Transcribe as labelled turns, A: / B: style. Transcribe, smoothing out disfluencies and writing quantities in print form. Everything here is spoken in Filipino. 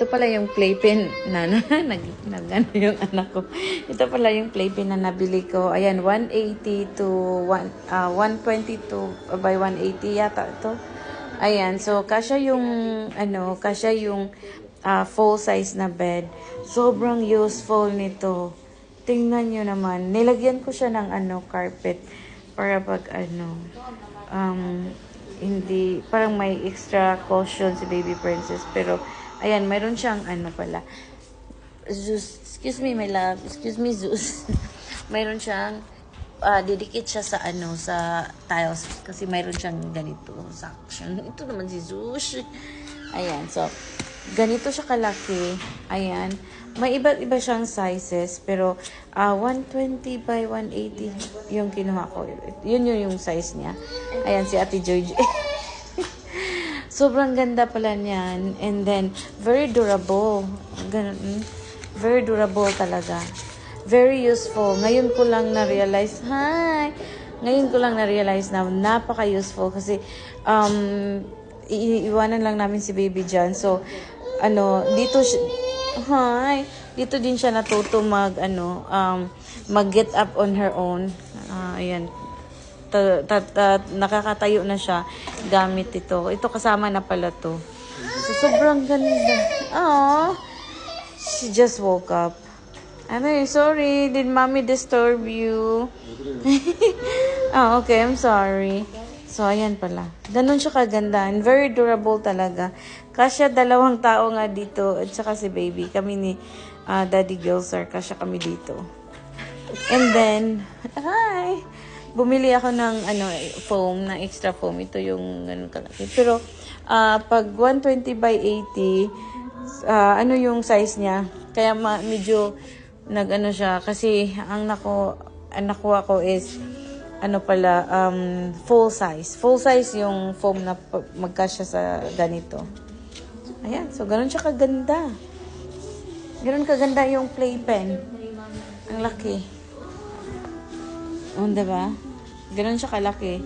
A: Ito pala yung playpen na nag yung anak ko. Ito pala yung playpen na nabili ko. Ayan, 180 to 122 by 180 yata ito. Ayan, so kasya yung kasya yung full size na bed. Sobrang useful nito. Tingnan nyo naman. Nilagyan ko siya ng carpet para pag hindi, parang may extra caution si baby princess. Pero, ayan, mayroon siyang pala. Zeus, excuse me, my love. Excuse me, Zeus. Mayroon siyang, didikit siya sa sa tiles. Kasi mayroon siyang ganito, suction. Ito naman si Zeus. Ayan, so, ganito siya kalaki. Ayan. May iba-iba siyang sizes. Pero, 120 by 180 yung kinuha ko. Yun yung size niya. Ayan, si Ate George. Sobrang ganda pala niyan. And then, very durable. Ganun. Very durable talaga. Very useful. Ngayon ko lang na-realize, Ngayon ko lang na-realize na napaka-useful kasi, iiwanan lang namin si baby dyan. So, dito din siya natuto mag-get up on her own. Ayan. Nakakatayo na siya gamit ito. Ito kasama na pala to. So, sobrang ganda. Aww. She just woke up. Sorry. Did mommy disturb you? Okay. I'm sorry. So, ayan pala. Ganun siya kaganda. And very durable talaga. Kasya 2 tao nga dito. At saka si baby. Kami ni Daddy Gilsar. Kasya kami dito. And then, bumili ako ng foam, ng extra foam. Ito yung ganun kalaki. Pero, pag 120 by 80, yung size niya. Kaya medyo siya. Kasi, ang nakuha ko is, full size. Full size yung foam na magkasya sa ganito. Ayan. So, ganun siya kaganda. Ganun kaganda yung playpen. Ang laki. Diba? Ganun siya kalaki.